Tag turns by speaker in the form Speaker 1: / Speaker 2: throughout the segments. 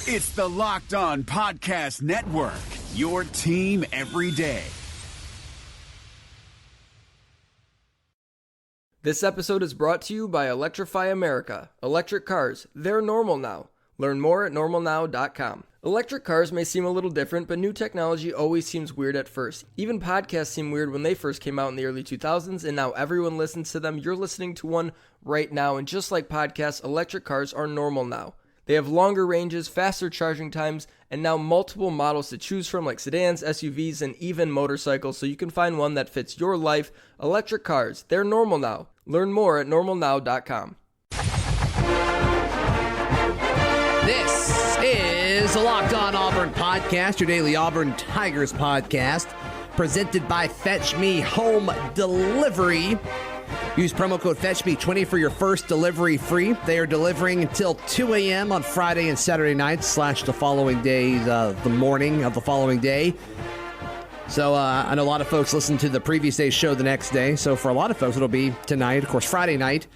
Speaker 1: It's the Locked On Podcast Network, your team every day.
Speaker 2: This episode is brought to you by Electrify America. Electric cars, they're normal now. Learn more at normalnow.com. Electric cars may seem a little different, but new technology always seems weird at first. Even podcasts seemed weird when they first came out in the early 2000s, and now everyone listens to them. You're listening to one right now, and just like podcasts, electric cars are normal now. They have longer ranges, faster charging times, and now multiple models to choose from like sedans, SUVs, and even motorcycles, so you can find one that fits your life. Electric cars, they're normal now. Learn more at normalnow.com.
Speaker 3: This is the Locked On Auburn podcast, your daily Auburn Tigers podcast, presented by Fetch Me Home Delivery. Use promo code FetchMe20 for your first delivery free. They are delivering until 2 a.m. on Friday and Saturday nights / the following day, the morning of the following day. So I know a lot of folks listen to the previous day's show the next day. So for a lot of folks, it'll be tonight, of course, Friday night.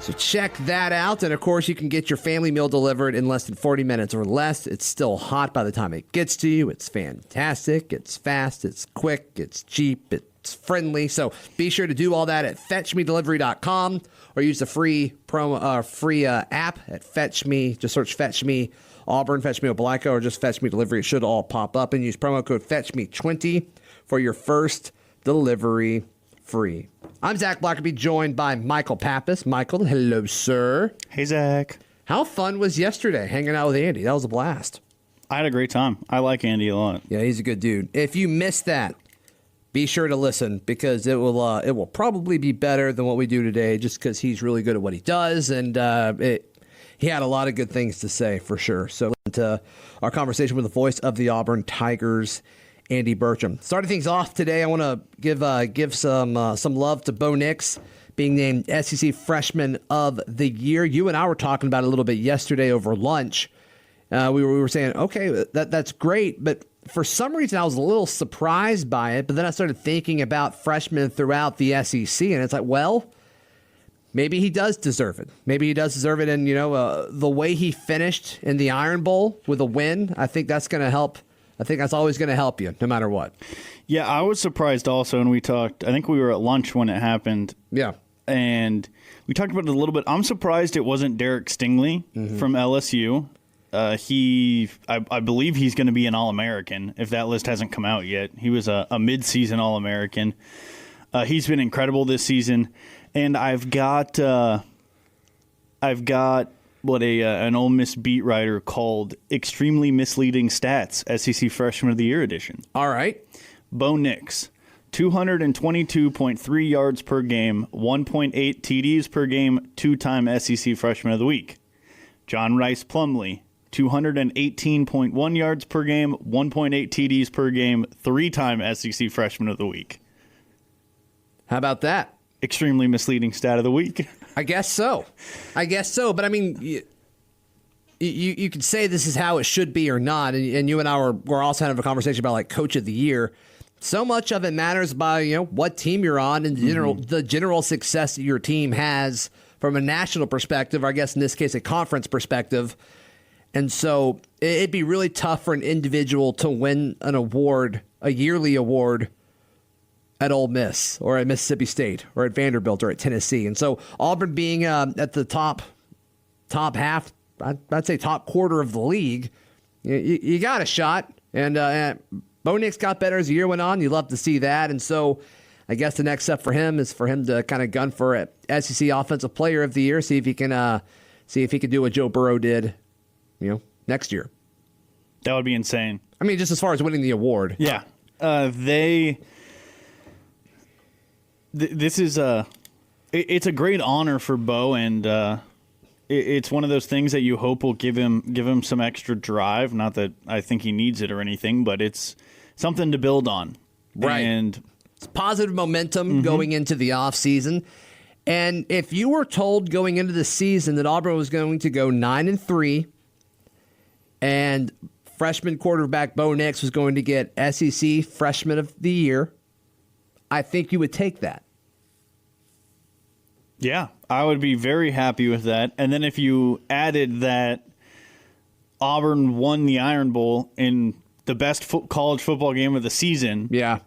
Speaker 3: So check that out. And, of course, you can get your family meal delivered in less than 40 minutes or less. It's still hot by the time it gets to you. It's fantastic. It's fast. It's quick. It's cheap. It's friendly. So be sure to do all that at fetchmedelivery.com or use the free app at Fetch Me. Just search Fetch Me Auburn, Fetch Me Opelika, or just Fetch Me Delivery. It should all pop up. And use promo code FetchMe20 for your first delivery free. I'm Zach Blackerby, joined by Michael Pappas. Michael, hello, sir.
Speaker 4: Hey, Zach.
Speaker 3: How fun was yesterday hanging out with Andy? That was a blast.
Speaker 4: I had a great time. I like Andy a lot.
Speaker 3: Yeah, he's a good dude. If you missed that, be sure to listen because it will probably be better than what we do today just because he's really good at what he does, and he had a lot of good things to say for sure. So listen to our conversation with the voice of the Auburn Tigers, Andy Burcham. Starting things off today, I want to give some love to Bo Nix being named SEC Freshman of the Year. You and I were talking about it a little bit yesterday over lunch. We were saying, okay, that's great, but for some reason I was a little surprised by it. But then I started thinking about freshmen throughout the SEC, and it's like, well, maybe he does deserve it. Maybe he does deserve it, and the way he finished in the Iron Bowl with a win, I think that's going to help. I think that's always going to help you, no matter what. Yeah,
Speaker 4: I was surprised also, and we talked, I think we were at lunch when it happened.
Speaker 3: Yeah.
Speaker 4: And we talked about it a little bit. I'm surprised it wasn't Derek Stingley from LSU. I believe he's going to be an All-American, if that list hasn't come out yet. He was a mid-season All-American. He's been incredible this season. And I've got what an Ole Miss beat writer called extremely misleading stats, SEC Freshman of the Year edition.
Speaker 3: All right.
Speaker 4: Bo Nix, 222.3 yards per game, 1.8 TDs per game, two-time SEC Freshman of the Week. John Rice Plumlee, 218.1 yards per game, 1.8 TDs per game, three-time SEC Freshman of the Week.
Speaker 3: How about that?
Speaker 4: Extremely misleading stat of the week.
Speaker 3: I guess so. But I mean, you could say this is how it should be or not. And you and I were also having a conversation about like Coach of the Year. So much of it matters by what team you're on and the general success that your team has from a national perspective, or I guess in this case a conference perspective. And so it'd be really tough for an individual to win an award, a yearly award, at Ole Miss or at Mississippi State or at Vanderbilt or at Tennessee. And so Auburn being at the top half, I'd say top quarter of the league, you got a shot. And Bo Nix got better as the year went on. You love to see that. And so I guess the next step for him is for him to kind of gun for a SEC Offensive Player of the Year, see if he can do what Joe Burrow did, next year.
Speaker 4: That would be insane.
Speaker 3: I mean, just as far as winning the award.
Speaker 4: Yeah. This is it's a great honor for Bo, and it's one of those things that you hope will give him some extra drive. Not that I think he needs it or anything, but it's something to build on.
Speaker 3: Right.
Speaker 4: And
Speaker 3: it's positive momentum going into the offseason. And if you were told going into the season that Auburn was going to go 9-3 and freshman quarterback Bo Nix was going to get SEC Freshman of the Year, I think you would take that.
Speaker 4: Yeah, I would be very happy with that. And then if you added that Auburn won the Iron Bowl in the best college football game of the season,
Speaker 3: Yeah.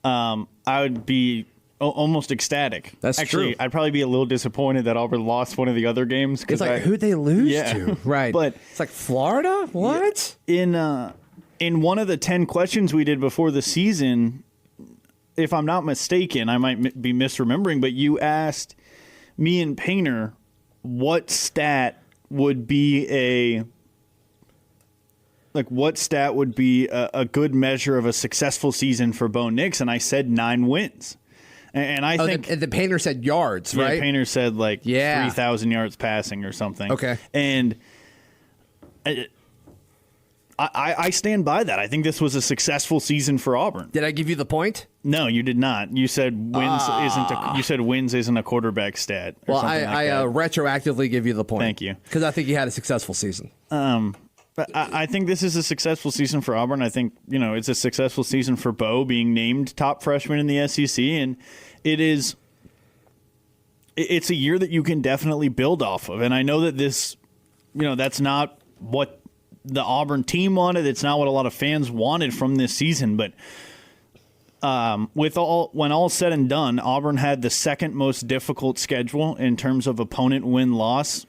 Speaker 4: I would be almost ecstatic.
Speaker 3: That's
Speaker 4: Actually,
Speaker 3: true.
Speaker 4: I'd probably be a little disappointed that Auburn lost one of the other games.
Speaker 3: It's like, who'd they lose
Speaker 4: Yeah.
Speaker 3: to? Right.
Speaker 4: But
Speaker 3: it's like Florida? What?
Speaker 4: in one of the 10 questions we did before the season, if I'm not mistaken, I might be misremembering, but you asked me and Painter what stat would be a good measure of a successful season for Bo Nix, and I said 9 wins. And I think
Speaker 3: the Painter said yards, right?
Speaker 4: Yeah, Painter said 3,000 yards passing or something.
Speaker 3: Okay.
Speaker 4: And I stand by that. I think this was a successful season for Auburn.
Speaker 3: Did I give you the point?
Speaker 4: No, you did not. You said wins isn't a quarterback stat. Or
Speaker 3: Well,
Speaker 4: something
Speaker 3: I retroactively give you the point.
Speaker 4: Thank you.
Speaker 3: Because I think you had a successful season.
Speaker 4: But I think this is a successful season for Auburn. I think, it's a successful season for Bo being named top freshman in the SEC, and it's a year that you can definitely build off of. And I know that this, that's not what the Auburn team wanted. It's not what a lot of fans wanted from this season, but when all said and done, Auburn had the second most difficult schedule in terms of opponent win-loss,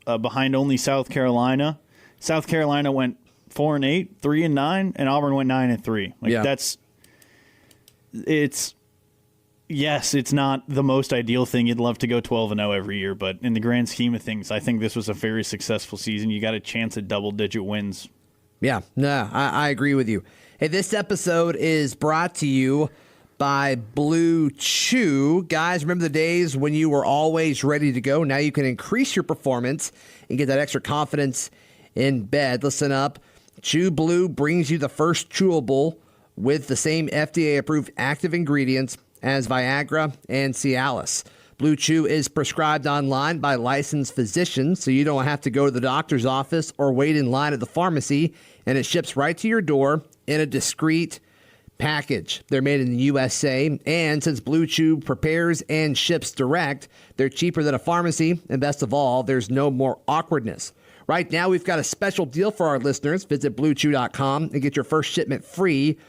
Speaker 4: behind only South Carolina. South Carolina went 4-8, 3-9, and Auburn went 9-3. It's not the most ideal thing. You'd love to go 12-0 every year, but in the grand scheme of things, I think this was a very successful season. You got a chance at double-digit wins.
Speaker 3: Yeah, no, I agree with you. Hey, this episode is brought to you by Blue Chew. Guys, remember the days when you were always ready to go? Now you can increase your performance and get that extra confidence in bed. Listen up. Chew Blue brings you the first chewable with the same FDA-approved active ingredients as Viagra and Cialis. Blue Chew is prescribed online by licensed physicians, so you don't have to go to the doctor's office or wait in line at the pharmacy, and it ships right to your door in a discreet package. They're made in the USA, and since Blue Chew prepares and ships direct, they're cheaper than a pharmacy, and best of all, there's no more awkwardness. Right now, we've got a special deal for our listeners. Visit BlueChew.com and get your first shipment free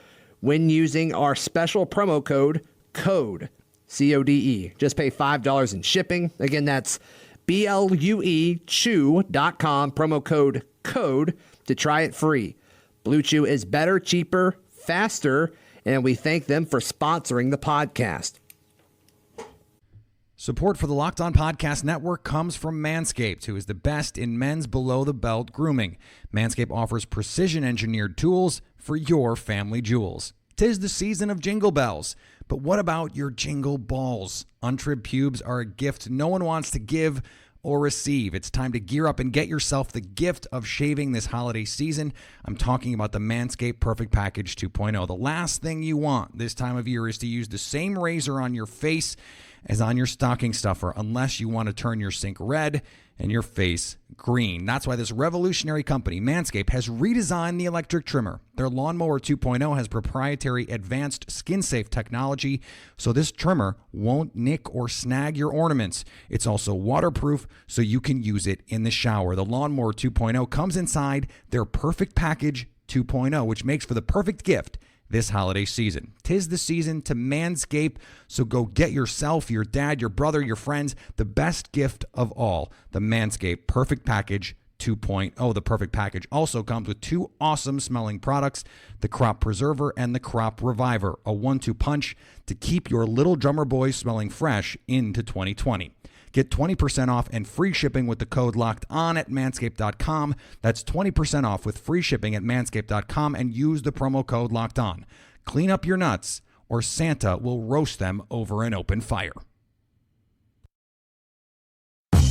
Speaker 3: when using our special promo code, CODE, C-O-D-E. Just pay $5 in shipping. Again, that's BLUEChew.com, promo code CODE to try it free. Blue Chew is better, cheaper, faster, and we thank them for sponsoring the podcast.
Speaker 5: Support for the Locked On Podcast Network comes from Manscaped, who is the best in men's below-the-belt grooming. Manscaped offers precision-engineered tools for your family jewels. 'Tis the season of jingle bells, but what about your jingle balls? Untrimmed pubes are a gift no one wants to give or receive. It's time to gear up and get yourself the gift of shaving this holiday season. I'm talking about the Manscaped Perfect Package 2.0. The last thing you want this time of year is to use the same razor on your face as on your stocking stuffer, unless you want to turn your sink red and your face green. That's why this revolutionary company, Manscaped, has redesigned the electric trimmer. Their Lawnmower 2.0 has proprietary advanced skin-safe technology, so this trimmer won't nick or snag your ornaments. It's also waterproof, so you can use it in the shower. The Lawnmower 2.0 comes inside their Perfect Package 2.0, which makes for the perfect gift this holiday season. 'Tis the season to Manscaped, so go get yourself, your dad, your brother, your friends, the best gift of all, the Manscaped Perfect Package 2.0. The Perfect Package also comes with 2 awesome smelling products, the Crop Preserver and the Crop Reviver, a 1-2 punch to keep your little drummer boys smelling fresh into 2020. Get 20% off and free shipping with the code LOCKEDON at manscaped.com. That's 20% off with free shipping at manscaped.com and use the promo code LOCKEDON. Clean up your nuts or Santa will roast them over an open fire.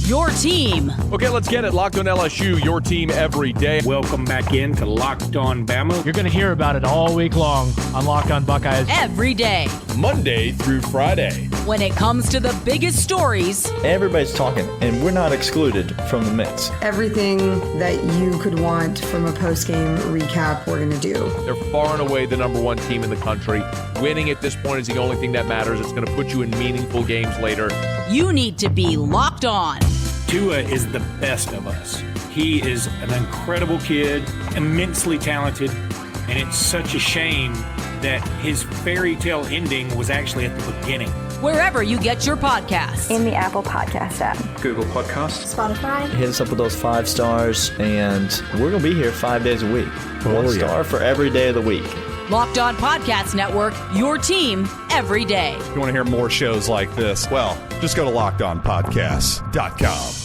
Speaker 6: Your team
Speaker 7: Okay, let's get it. Locked on LSU, your team every day.
Speaker 8: Welcome back in to Locked On Bama.
Speaker 9: You're going to hear about it all week long on Locked On Buckeyes.
Speaker 6: every day.
Speaker 7: Monday through Friday.
Speaker 6: When it comes to the biggest stories,
Speaker 10: Everybody's talking, and we're not excluded from the mix.
Speaker 11: Everything that you could want from a post-game recap, we're going to do.
Speaker 7: They're far and away the number 1 team in the country. Winning at this point is the only thing that matters. It's going to put you in meaningful games later.
Speaker 6: you need to be locked on.
Speaker 8: Tua is the best of us. He is an incredible kid, immensely talented, and it's such a shame that his fairy tale ending was actually at the beginning.
Speaker 6: Wherever you get your podcasts.
Speaker 12: In the Apple Podcast app.
Speaker 10: Google Podcasts.
Speaker 12: Spotify.
Speaker 10: Hit us up with those 5 stars, and we're going to be here 5 days a week. 1 star for every day of the week.
Speaker 6: Locked On Podcast Network, your team every day.
Speaker 13: If you want to hear more shows like this, well, just go to LockedOnPodcasts.com.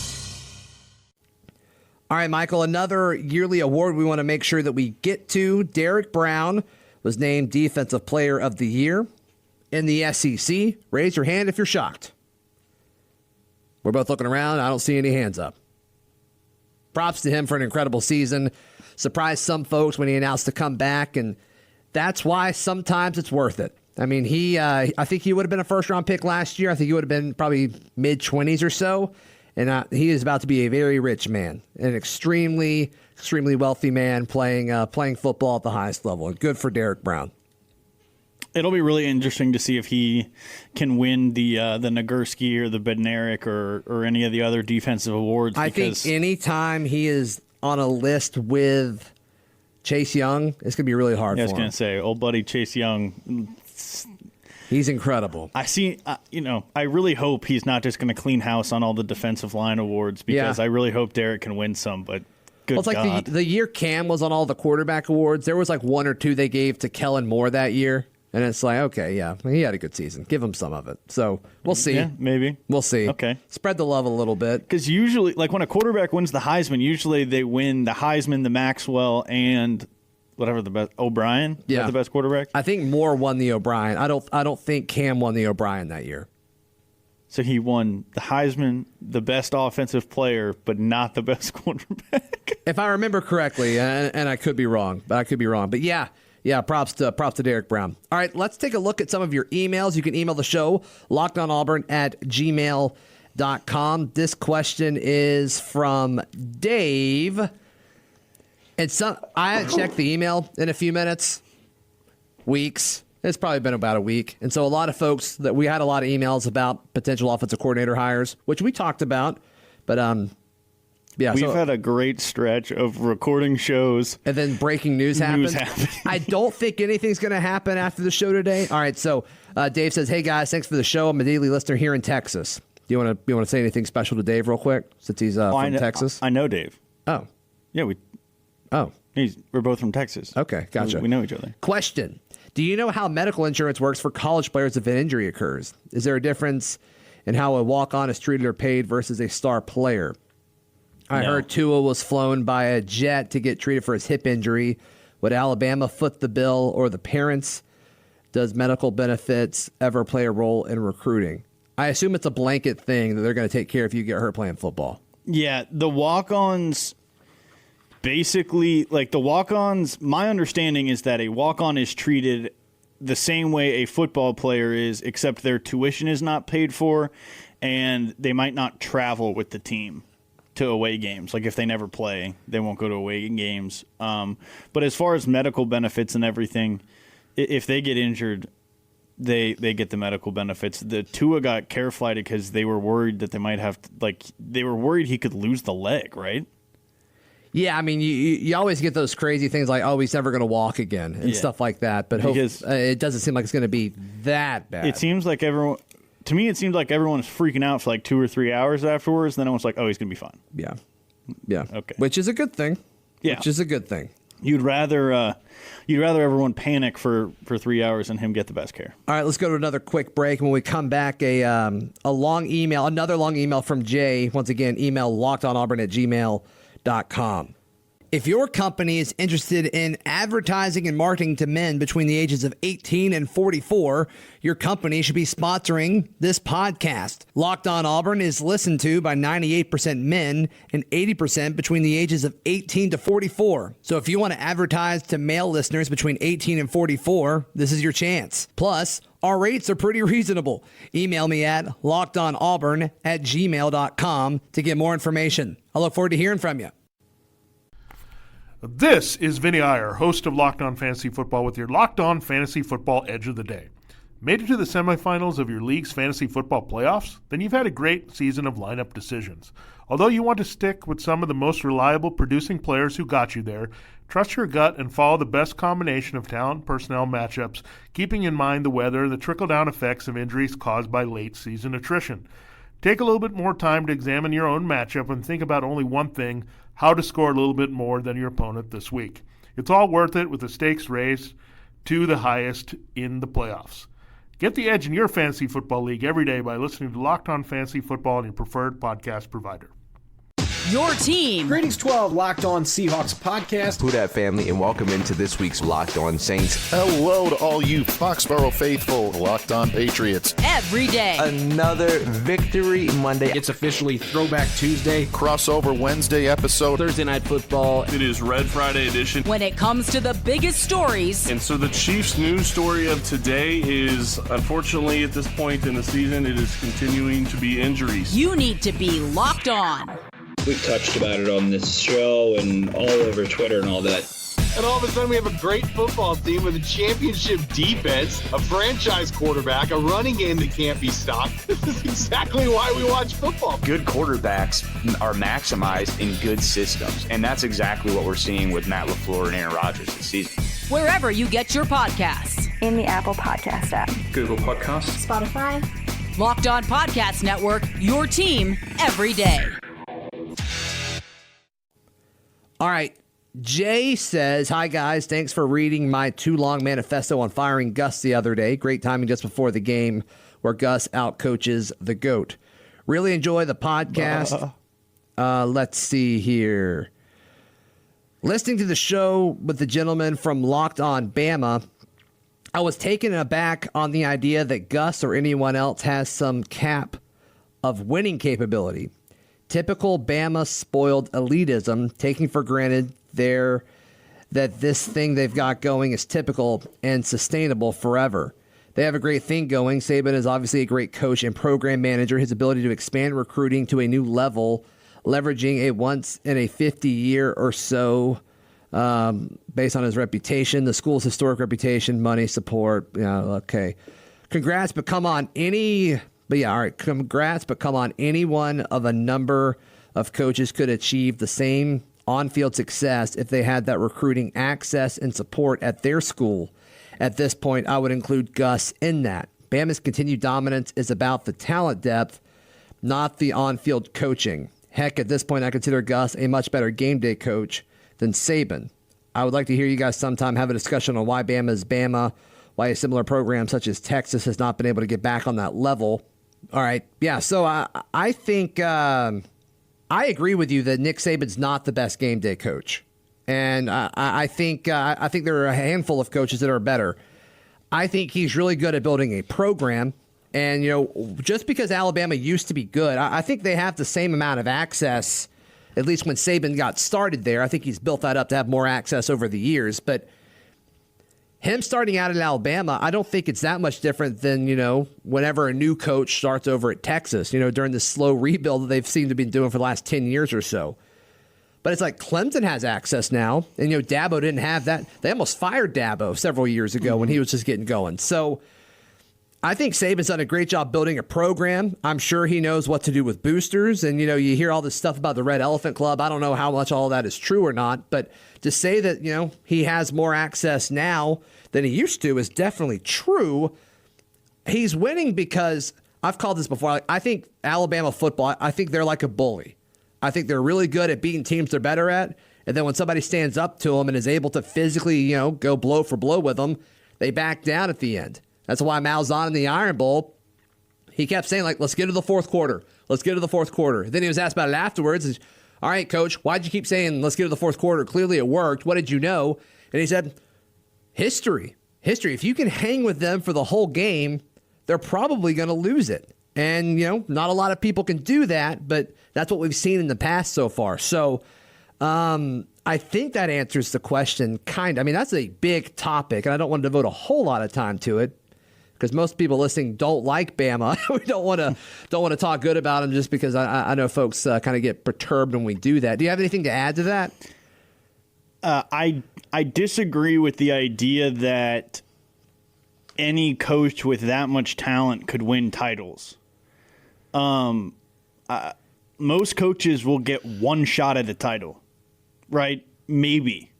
Speaker 3: All right, Michael, another yearly award we want to make sure that we get to. Derek Brown was named Defensive Player of the Year in the SEC. Raise your hand if you're shocked. We're both looking around. I don't see any hands up. Props to him for an incredible season. Surprised some folks when he announced to come back, and that's why sometimes it's worth it. I mean, I think he would have been a first-round pick last year. I think he would have been probably mid-20s or so. And he is about to be a very rich man, an extremely, extremely wealthy man playing football at the highest level. And good for Derek Brown.
Speaker 4: It'll be really interesting to see if he can win the Nagurski or the Bednarik or any of the other defensive awards.
Speaker 3: I think anytime he is on a list with Chase Young, it's going to be really hard for him.
Speaker 4: I was going to say, old buddy Chase Young.
Speaker 3: He's incredible.
Speaker 4: I see, I really hope he's not just going to clean house on all the defensive line awards because I really hope Derek can win some, but good
Speaker 3: it's
Speaker 4: God.
Speaker 3: Like the year Cam was on all the quarterback awards, there was like 1 or 2 they gave to Kellen Moore that year. And it's like, okay, yeah, he had a good season. Give him some of it. So we'll see.
Speaker 4: Yeah, maybe.
Speaker 3: We'll see.
Speaker 4: Okay.
Speaker 3: Spread the love a little bit.
Speaker 4: Because usually, like when a quarterback wins the Heisman, usually they win the Heisman, the Maxwell, and whatever the best, O'Brien. Is that the best quarterback?
Speaker 3: I think Moore won the O'Brien. I don't think Cam won the O'Brien that year.
Speaker 4: So he won the Heisman, the best offensive player, but not the best quarterback.
Speaker 3: If I remember correctly, and I could be wrong, But yeah, props to Derek Brown. All right, let's take a look at some of your emails. You can email the show, lockedonauburn@gmail.com. This question is from Dave. I haven't checked the email in a few weeks. It's probably been about a week. And so a lot of folks that we had a lot of emails about potential offensive coordinator hires, which we talked about. But
Speaker 4: we've had a great stretch of recording shows.
Speaker 3: And then breaking news happens. I don't think anything's going to happen after the show today. All right, so Dave says, "Hey guys, thanks for the show. I'm a daily listener here in Texas." Do you want to say anything special to Dave real quick since he's from Texas?
Speaker 4: I know Dave.
Speaker 3: Oh.
Speaker 4: Yeah, we're both from Texas.
Speaker 3: Okay, gotcha.
Speaker 4: We know each other.
Speaker 3: Question. Do you know how medical insurance works for college players if an injury occurs? Is there a difference in how a walk-on is treated or paid versus a star player? I heard Tua was flown by a jet to get treated for his hip injury. Would Alabama foot the bill or the parents? Does medical benefits ever play a role in recruiting? I assume it's a blanket thing that they're going to take care of if you get hurt playing football.
Speaker 4: Yeah, the walk-ons... Basically, like the walk-ons, my understanding is that a walk-on is treated the same way a football player is, except their tuition is not paid for, and they might not travel with the team to away games. Like if they never play, they won't go to away games. But as far as medical benefits and everything, if they get injured, they get the medical benefits. The Tua got care flighted because they were worried that they might have, they were worried he could lose the leg, right?
Speaker 3: Yeah, I mean, you always get those crazy things like, oh, he's never going to walk again and stuff like that. But it doesn't seem like it's going to be that bad.
Speaker 4: It seems like everyone's freaking out for like 2 or 3 hours afterwards. And then everyone's like, oh, he's going to be fine.
Speaker 3: Yeah.
Speaker 4: Okay.
Speaker 3: Which is a good thing.
Speaker 4: Yeah.
Speaker 3: Which is a good thing.
Speaker 4: You'd rather everyone panic for 3 hours and him get the best care.
Speaker 3: All right, let's go to another quick break. When we come back, another long email from Jay. Once again, email lockedonauburn@gmail.com. If your company is interested in advertising and marketing to men between the ages of 18 and 44, your company should be sponsoring this podcast. Locked On Auburn is listened to by 98% men and 80% between the ages of 18 to 44. So if you want to advertise to male listeners between 18 and 44, this is your chance. Plus, our rates are pretty reasonable. Email me at lockedonauburn@gmail.com to get more information. I look forward to hearing from you.
Speaker 14: This is Vinny Iyer, host of Locked On Fantasy Football with your Locked On Fantasy Football Edge of the Day. Made it to the semifinals of your league's fantasy football playoffs? Then you've had a great season of lineup decisions. Although you want to stick with some of the most reliable producing players who got you there, trust your gut and follow the best combination of talent personnel matchups, keeping in mind the weather and the trickle-down effects of injuries caused by late-season attrition. Take a little bit more time to examine your own matchup and think about only one thing, how to score a little bit more than your opponent this week. It's all worth it with the stakes raised to the highest in the playoffs. Get the edge in your fantasy football league every day by listening to Locked On Fantasy Football on your preferred podcast provider.
Speaker 6: Your team.
Speaker 12: Greetings, 12 Locked On Seahawks podcast.
Speaker 15: Who Dat family, and welcome into this week's Locked On Saints.
Speaker 16: Hello to all you Foxborough faithful, Locked On Patriots.
Speaker 6: Every day.
Speaker 15: Another Victory Monday.
Speaker 12: It's officially Throwback Tuesday.
Speaker 16: Crossover Wednesday episode.
Speaker 12: Thursday Night Football.
Speaker 17: It is Red Friday edition.
Speaker 6: When it comes to the biggest stories.
Speaker 17: And so the Chiefs news story of today is, unfortunately, at this point in the season, it is continuing to be injuries.
Speaker 6: You need to be locked on.
Speaker 18: We've touched about it on this show and all over Twitter and all that.
Speaker 19: And all of a sudden we have a great football team with a championship defense, a franchise quarterback, a running game that can't be stopped. This is exactly why we watch football.
Speaker 20: Good quarterbacks are maximized in good systems, and that's exactly what we're seeing with Matt LaFleur and Aaron Rodgers this season.
Speaker 6: Wherever you get your podcasts.
Speaker 21: In the Apple Podcast app.
Speaker 20: Google Podcasts.
Speaker 21: Spotify.
Speaker 6: Locked On Podcast Network, your team every day.
Speaker 3: All right. Jay says, hi, guys. Thanks for reading my too long manifesto on firing Gus the other day. Great timing just before the game where Gus outcoaches the GOAT. Really enjoy the podcast. Let's see here. Listening to the show with the gentleman from Locked On Bama, I was taken aback on the idea that Gus or anyone else has some cap of winning capability. Typical Bama spoiled elitism, taking for granted that this thing they've got going is typical and sustainable forever. They have a great thing going. Saban is obviously a great coach and program manager. His ability to expand recruiting to a new level, leveraging a once in a 50-year or so, based on his reputation, the school's historic reputation, money, support. Okay. Congrats, but come on, congrats, but come on, any one of a number of coaches could achieve the same on-field success if they had that recruiting access and support at their school. At this point, I would include Gus in that. Bama's continued dominance is about the talent depth, not the on-field coaching. Heck, at this point, I consider Gus a much better game day coach than Saban. I would like to hear you guys sometime have a discussion on why Bama is Bama, why a similar program such as Texas has not been able to get back on that level. All right. Yeah, so I think I agree with you that Nick Saban's not the best game day coach. And I think there are a handful of coaches that are better. I think he's really good at building a program. And, just because Alabama used to be good, I think they have the same amount of access, at least when Saban got started there. I think he's built that up to have more access over the years. But him starting out at Alabama, I don't think it's that much different than, whenever a new coach starts over at Texas, during the slow rebuild that they've seemed to be doing for the last 10 years or so. But it's like Clemson has access now, and, Dabo didn't have that. They almost fired Dabo several years ago when he was just getting going. So I think Saban's done a great job building a program. I'm sure he knows what to do with boosters. And, you hear all this stuff about the Red Elephant Club. I don't know how much all that is true or not. But to say that, he has more access now than he used to is definitely true. He's winning because, I've called this before, I think Alabama football, I think they're like a bully. I think they're really good at beating teams they're better at. And then when somebody stands up to them and is able to physically, go blow for blow with them, they back down at the end. That's why Malzahn in the Iron Bowl, he kept saying, let's get to the fourth quarter. Let's get to the fourth quarter. Then he was asked about it afterwards. All right, coach, why'd you keep saying, let's get to the fourth quarter? Clearly it worked. What did you know? And he said, history. If you can hang with them for the whole game, they're probably going to lose it. And, not a lot of people can do that, but that's what we've seen in the past so far. So I think that answers the question, that's a big topic, and I don't want to devote a whole lot of time to it, because most people listening don't like Bama. We don't want to talk good about them just because I know folks kind of get perturbed when we do that. Do you have anything to add to that?
Speaker 4: I disagree with the idea that any coach with that much talent could win titles. most coaches will get one shot at a title, right? Maybe.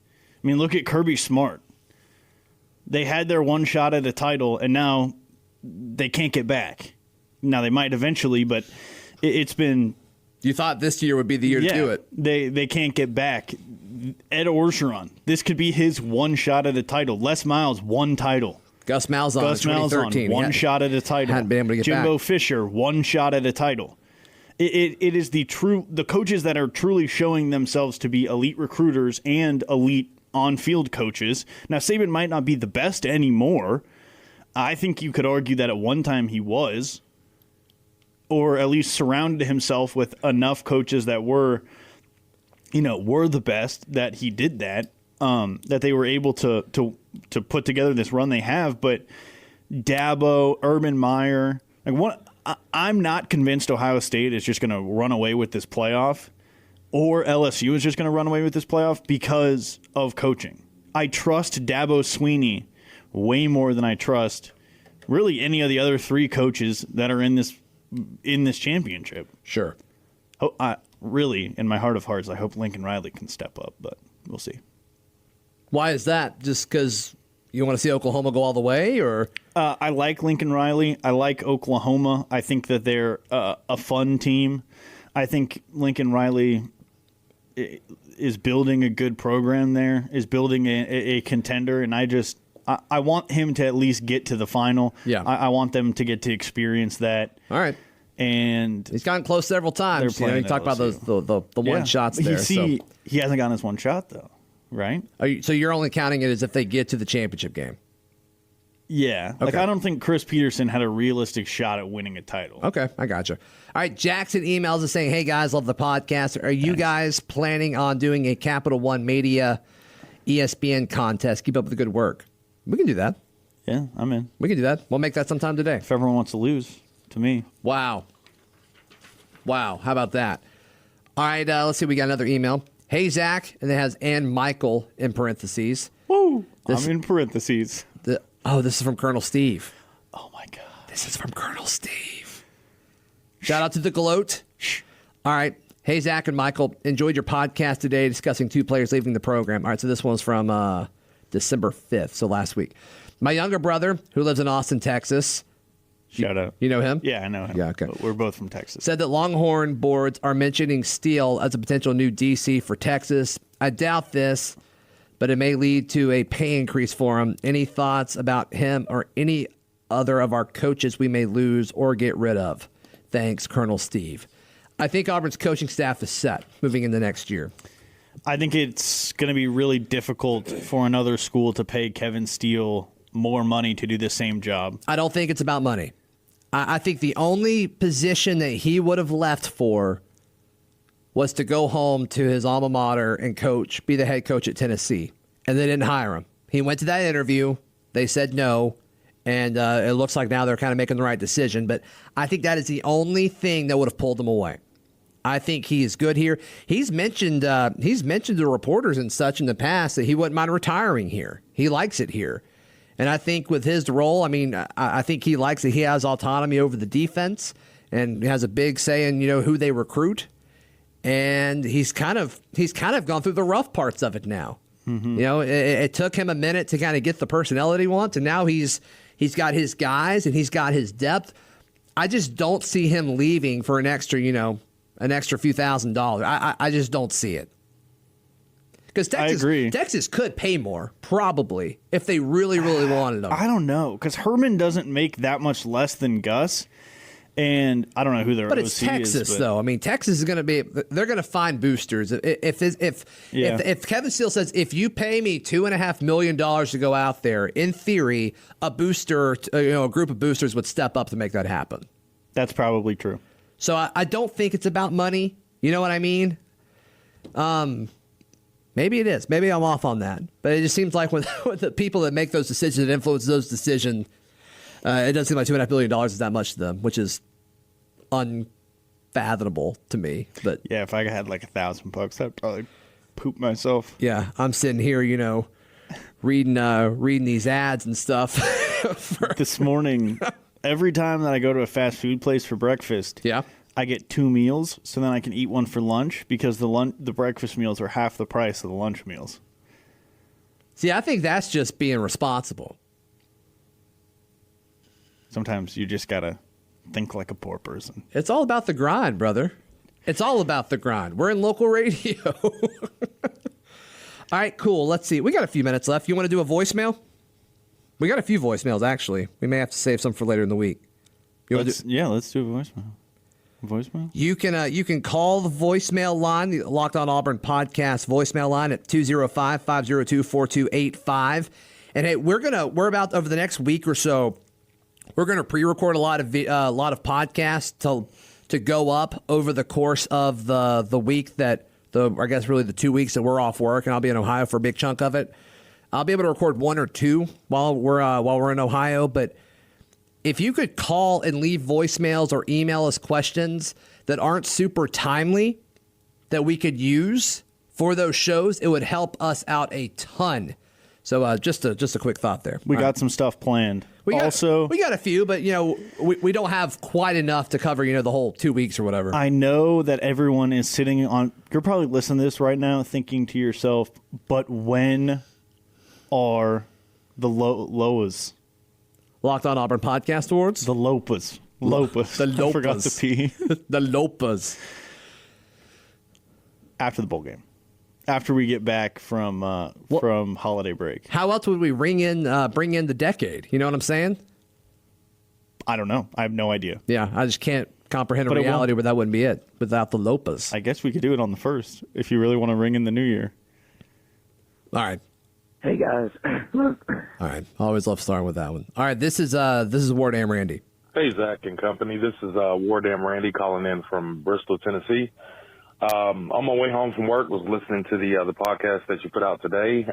Speaker 4: I mean, look at Kirby Smart. They had their one shot at a title, and now they can't get back. Now, they might eventually, but it's been...
Speaker 3: You thought this year would be the year to do it.
Speaker 4: They can't get back. Ed Orgeron, this could be his one shot at a title. Les Miles, one title.
Speaker 3: Gus Malzahn, 2013.
Speaker 4: One shot at a title.
Speaker 3: Hadn't been able to get
Speaker 4: Jimbo
Speaker 3: back.
Speaker 4: Fisher, one shot at a title. It is the coaches that are truly showing themselves to be elite recruiters and elite on-field coaches. Now, Saban might not be the best anymore. I think you could argue that at one time he was, or at least surrounded himself with enough coaches that were the best, that he did that, that they were able to put together this run they have. But Dabo, Urban Meyer, I'm not convinced Ohio State is just going to run away with this playoff, or LSU is just going to run away with this playoff because of coaching. I trust Dabo Swinney way more than I trust really any of the other three coaches that are in this championship.
Speaker 3: Sure.
Speaker 4: Really, in my heart of hearts, I hope Lincoln Riley can step up, but we'll see.
Speaker 3: Why is that? Just because you want to see Oklahoma go all the way, or?
Speaker 4: I like Lincoln Riley. I like Oklahoma. I think that they're a fun team. I think Lincoln Riley is building a good program there, is building a contender, and I want him to at least get to the final.
Speaker 3: Yeah.
Speaker 4: I want them to get to experience that.
Speaker 3: All right.
Speaker 4: And
Speaker 3: he's gotten close several times. You talk about the one shots there.
Speaker 4: He hasn't gotten his one shot, though, right?
Speaker 3: So you're only counting it as if they get to the championship game?
Speaker 4: Yeah.
Speaker 3: Okay.
Speaker 4: I don't think Chris Peterson had a realistic shot at winning a title.
Speaker 3: Okay, I gotcha. All right, Jackson emails us saying, hey, guys, love the podcast. Are you guys planning on doing a Capital One Media ESPN contest? Keep up with the good work. We can do that.
Speaker 4: Yeah, I'm in.
Speaker 3: We can do that. We'll make that sometime today.
Speaker 4: If everyone wants to lose, to me.
Speaker 3: Wow. How about that? All right, let's see. We got another email. Hey, Zach, and it has and Michael in parentheses.
Speaker 4: Woo! I'm in parentheses.
Speaker 3: This is from Colonel Steve.
Speaker 4: Oh, my God.
Speaker 3: This is from Colonel Steve. Shout out to the gloat. All right. Hey, Zach and Michael, enjoyed your podcast today discussing two players leaving the program. All right, so this one's from December 5th, so last week. My younger brother, who lives in Austin, Texas.
Speaker 4: Shout out.
Speaker 3: You know him?
Speaker 4: Yeah, I know him.
Speaker 3: Yeah, okay.
Speaker 4: But we're both from Texas.
Speaker 3: Said that Longhorn boards are mentioning Steele as a potential new DC for Texas. I doubt this, but it may lead to a pay increase for him. Any thoughts about him or any other of our coaches we may lose or get rid of? Thanks, Colonel Steve. I think Auburn's coaching staff is set moving into next year.
Speaker 4: I think it's going to be really difficult for another school to pay Kevin Steele more money to do the same job.
Speaker 3: I don't think it's about money. I think the only position that he would have left for was to go home to his alma mater and be the head coach at Tennessee. And they didn't hire him. He went to that interview. They said no. And it looks like now they're kind of making the right decision. But I think that is the only thing that would have pulled him away. I think he is good here. He's mentioned to reporters and such in the past that he wouldn't mind retiring here. He likes it here. And I think with his role, I think he likes that he has autonomy over the defense and has a big say in, who they recruit. And he's kind of gone through the rough parts of it now. Mm-hmm. It took him a minute to kind of get the personnel that he wants, and now he's got his guys and he's got his depth. I just don't see him leaving for an extra few $1,000s. I just don't see it. Because Texas could pay more, probably, if they really, really wanted him.
Speaker 4: I don't know, because Herman doesn't make that much less than Gus, and I don't know who their OC is.
Speaker 3: But it's Texas, though. Texas is going to they're going to find boosters. If Kevin Steele says, if you pay me $2.5 million to go out there, in theory, a group of boosters would step up to make that happen.
Speaker 4: That's probably true.
Speaker 3: So I don't think it's about money. You know what I mean? Maybe it is. Maybe I'm off on that. But it just seems like with the people that make those decisions and influence those decisions, it doesn't seem like $2.5 billion is that much to them, which is unfathomable to me. But
Speaker 4: yeah, if I had like $1,000, I'd probably poop myself.
Speaker 3: Yeah, I'm sitting here, reading these ads and stuff.
Speaker 4: This morning, every time that I go to a fast food place for breakfast, I get 2 meals, so then I can eat one for lunch because the breakfast meals are half the price of the lunch meals.
Speaker 3: See, I think that's just being responsible.
Speaker 4: Sometimes you just got to think like a poor person.
Speaker 3: It's all about the grind, brother. It's all about the grind. We're in local radio. All right, cool. Let's see. We got a few minutes left. You want to do a voicemail? We got a few voicemails, actually. We may have to save some for later in the week.
Speaker 4: Let's do a voicemail.
Speaker 3: You can call the voicemail line, the Locked On Auburn podcast voicemail line at 205-502-4285. And hey, we're about over the next week or so, we're gonna pre-record a lot of podcasts to go up over the course of the week that I guess really the 2 weeks that we're off work, and I'll be in Ohio for a big chunk of it. I'll be able to record 1 or 2 while we're in Ohio, but if you could call and leave voicemails or email us questions that aren't super timely that we could use for those shows, it would help us out a ton. So just a quick thought there.
Speaker 4: We got some stuff planned.
Speaker 3: We got a few, but we don't have quite enough to cover the whole 2 weeks or whatever.
Speaker 4: I know that everyone is sitting on. You're probably listening to this right now, thinking to yourself, "But when are the LOAs?"
Speaker 3: Locked On Auburn Podcast Awards?
Speaker 4: The LOPAs. The
Speaker 3: Lopas.
Speaker 4: I forgot the P.
Speaker 3: The Lopas.
Speaker 4: After the bowl game. After we get back from holiday break.
Speaker 3: How else would we bring in the decade? You know what I'm saying?
Speaker 4: I don't know. I have no idea.
Speaker 3: Yeah, I just can't comprehend a reality where that wouldn't be it without the Lopas.
Speaker 4: I guess we could do it on the 1st if you really want to ring in the new year.
Speaker 3: All right.
Speaker 1: Hey guys.
Speaker 3: All right. I always love starting with that one. All right. This is War Dam Randy.
Speaker 22: Hey Zach and company. This is War Dam Randy calling in from Bristol, Tennessee. On my way home from work, was listening to the podcast that you put out today.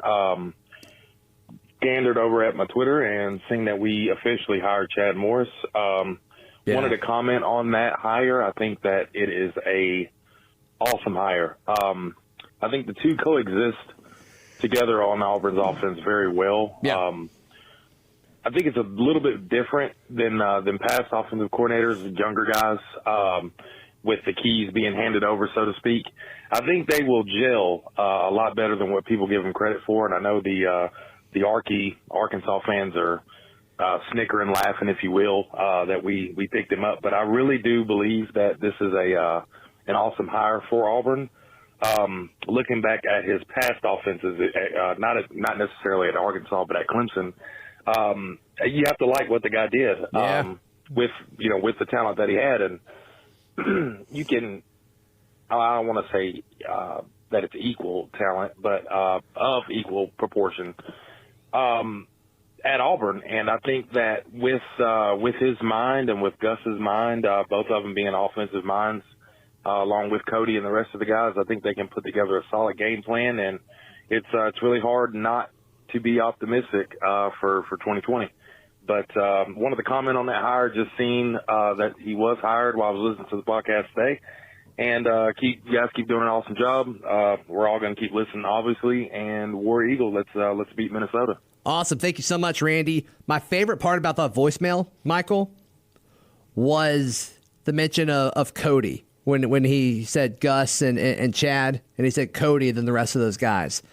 Speaker 22: Gandered over at my Twitter and seen that we officially hired Chad Morris. Wanted to comment on that hire. I think that it is a awesome hire. I think the two coexist together on Auburn's offense very well.
Speaker 3: Yeah.
Speaker 22: I think it's a little bit different than past offensive coordinators, younger guys, with the keys being handed over, so to speak. I think they will gel a lot better than what people give them credit for, and I know the Arkansas fans are snickering, laughing, if you will, that we picked him up. But I really do believe that this is an awesome hire for Auburn. Looking back at his past offenses, not necessarily at Arkansas, but at Clemson, you have to like what the guy did with the talent that he had, and you can. I don't want to say that it's equal talent, but of equal proportion at Auburn. And I think that with his mind and with Gus's mind, both of them being offensive minds, along with Cody and the rest of the guys, I think they can put together a solid game plan, and it's really hard not to be optimistic for 2020. But wanted to comment on that hire, just seeing that he was hired while I was listening to the podcast today, and you guys keep doing an awesome job. We're all going to keep listening, obviously, and War Eagle, let's beat Minnesota.
Speaker 3: Awesome, thank you so much, Randy. My favorite part about that voicemail, Michael, was the mention of Cody. When he said Gus and Chad, and he said Cody, then the rest of those guys.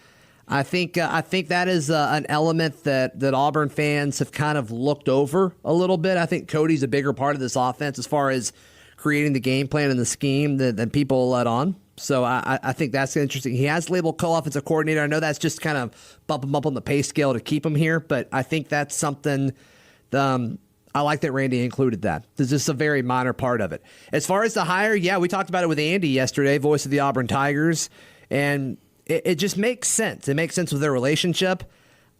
Speaker 3: I think that is an element that Auburn fans have kind of looked over a little bit. I think Cody's a bigger part of this offense as far as creating the game plan and the scheme than people let on. So I think that's interesting. He has labeled co-offensive coordinator. I know that's just kind of bump him up on the pay scale to keep him here, but I think that's something I like that Randy included that. This is a very minor part of it. As far as the hire, we talked about it with Andy yesterday, voice of the Auburn Tigers, and it just makes sense. It makes sense with their relationship.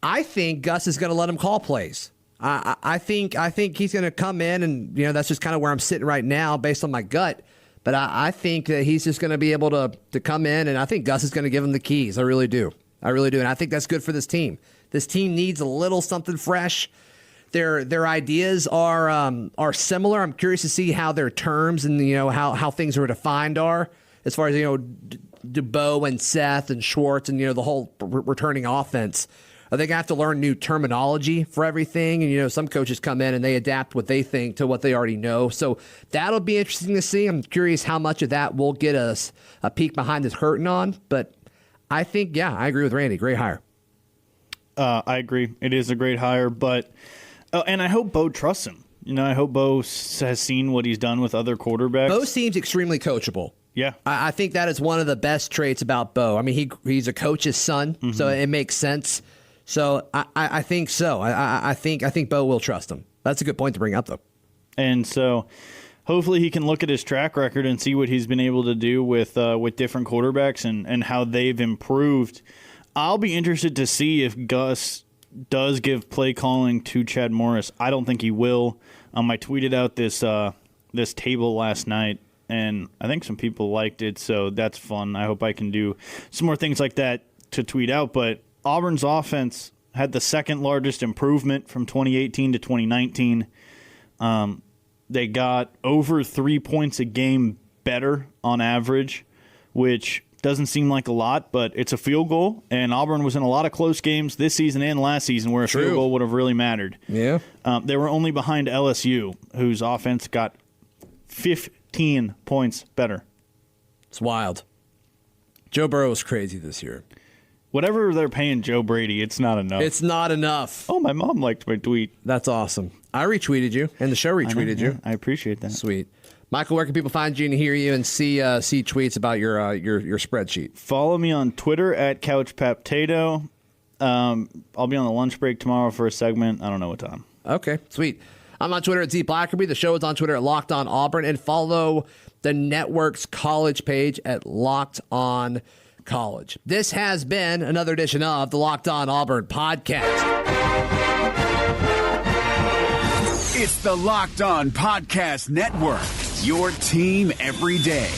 Speaker 3: I think Gus is going to let him call plays. I think he's going to come in, and that's just kind of where I'm sitting right now based on my gut. But I think that he's just going to be able to come in, and I think Gus is going to give him the keys. I really do. And I think that's good for this team. This team needs a little something fresh. Their ideas are similar. I'm curious to see how their terms and how things are defined are as far as DeBow and Seth and Schwartz and the whole returning offense Are they going to have to learn new terminology for everything? And, some coaches come in and they adapt what they think to what they already know. So that'll be interesting to see. I'm curious how much of that will get us a peek behind the curtain on. But I think, I agree with Randy. Great hire.
Speaker 4: I agree. It is a great hire. But and I hope Bo trusts him. I hope Bo has seen what he's done with other quarterbacks.
Speaker 3: Bo seems extremely coachable.
Speaker 4: Yeah.
Speaker 3: I think that is one of the best traits about Bo. I mean, he's a coach's son, so it makes sense. So I think so. I think Bo will trust him. That's a good point to bring up, though.
Speaker 4: And so hopefully he can look at his track record and see what he's been able to do with different quarterbacks and how they've improved. I'll be interested to see if Gus does give play calling to Chad Morris. I don't think he will. I tweeted out this table last night, and I think some people liked it, so that's fun. I hope I can do some more things like that to tweet out. But Auburn's offense had the second largest improvement from 2018 to 2019. They got over 3 points a game better on average, which doesn't seem like a lot, but it's a field goal, and Auburn was in a lot of close games this season and last season where a field goal would have really mattered.
Speaker 3: Yeah.
Speaker 4: They were only behind LSU, whose offense got 15 points better.
Speaker 3: It's wild. Joe Burrow is crazy this year.
Speaker 4: Whatever they're paying Joe Brady, it's not enough.
Speaker 3: It's not enough.
Speaker 4: Oh, my mom liked my tweet.
Speaker 3: That's awesome. I retweeted you, and the show retweeted you.
Speaker 4: I appreciate that.
Speaker 3: Sweet. Michael, where can people find you and hear you and see tweets about your spreadsheet?
Speaker 4: Follow me on Twitter at CouchPaptato. I'll be on the lunch break tomorrow for a segment. I don't know what time.
Speaker 3: Okay, sweet. I'm on Twitter at Z Blackerby. The show is on Twitter at Locked On Auburn. And follow the network's college page at Locked On College. This has been another edition of the Locked On Auburn podcast.
Speaker 1: It's the Locked On Podcast Network, your team every day.